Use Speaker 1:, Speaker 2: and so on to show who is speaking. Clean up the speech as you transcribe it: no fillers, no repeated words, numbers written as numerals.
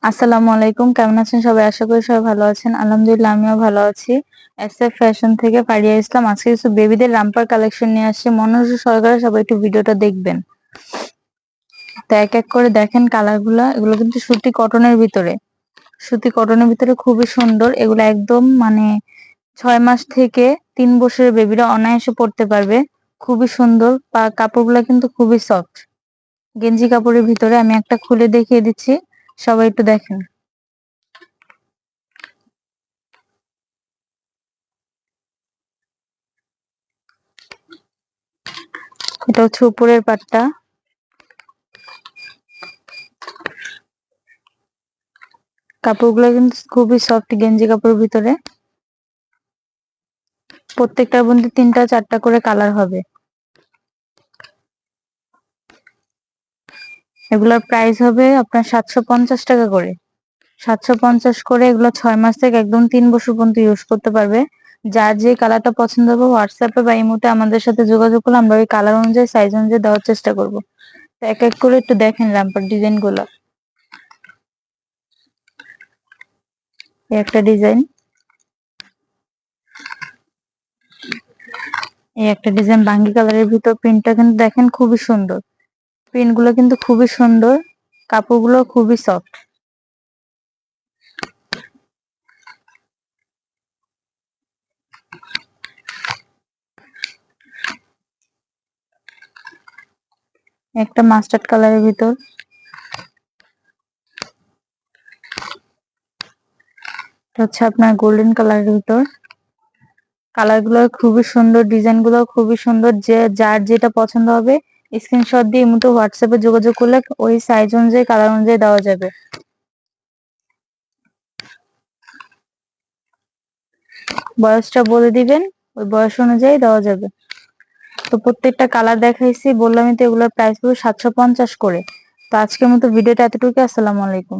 Speaker 1: আসসালামু আলাইকুম, কেমন আছেন সবাই? আশা করি সবাই ভালো আছেন। আলহামদুলিল্লাহ আমিও ভালো আছি। এসএফ ফ্যাশন থেকে ফারিয়া ইসলাম। আজকে কিছু বেবিদের রামপার কালেকশন নিয়ে আসছি, মনোযোগ সহকারে সবাই একটু ভিডিওটা দেখবেন। তো এক এক করে দেখেন কালার গুলা। এগুলো কিন্তু সুতি কটনের ভিতরে খুবই সুন্দর। এগুলো একদম মানে 6 মাস থেকে 3 বছরের বেবিরা অনায়াসে পড়তে পারবে। খুবই সুন্দর। কাপড়গুলা কিন্তু খুবই সফট। গেঞ্জি কাপড়ের ভিতরে আমি একটা খুলে দেখিয়ে দিচ্ছি, সবাই একটু দেখেন। এটা হচ্ছে উপরের পাটটা। কাপড়গুলো কিন্তু খুবই সফট, গেঞ্জি কাপড়ের ভিতরে। প্রত্যেকটার মধ্যে 3টা 4টা করে কালার হবে। এগুলোর প্রাইস হবে আপনার 750 টাকা করে। 750 করে। এগুলো 6 মাস থেকে একদম 3 বছর পর্যন্ত ইউজ করতে পারবে। যার যে কালারটা পছন্দ হবে হোয়াটসঅ্যাপে বা ইমোতে আমাদের সাথে যোগাযোগ করলে আমরা ওই কালার অনুযায়ী সাইজ অনুযায়ী দেওয়ার চেষ্টা করব। তো এক এক করে একটু দেখেন রামপার ডিজাইন গুলো। এই একটা ডিজাইন, এই একটা ডিজাইন বাঙ্গি কালারের ভিতর। প্রিন্টটা কিন্তু দেখেন খুবই সুন্দর। প্রিন্ট গুলো কিন্তু খুবই সুন্দর, কাপড়গুলো খুবই সফট। একটা মাস্টার্ড কালারের ভিতর। এটা হচ্ছে আপনার গোল্ডেন কালারের ভিতর। কালার গুলো খুবই সুন্দর, ডিজাইন গুলো খুবই সুন্দর। যে যার যেটা পছন্দ হবে স্ক্রিনশট দিয়ে মতো হোয়াটসঅ্যাপে যোগাযোগ করলে ওই সাইজ অনুযায়ী কালার অনুযায়ী দেওয়া যাবে। বয়সটা বলে দিবেন, ওই বয়স অনুযায়ী দেওয়া যাবে। তো প্রত্যেকটা কালার দেখাইছি, বললামই তো এগুলোর প্রাইস পুরো 750 করে। তো আজকের মতো ভিডিওটা এতটুকু। আসসালামু আলাইকুম।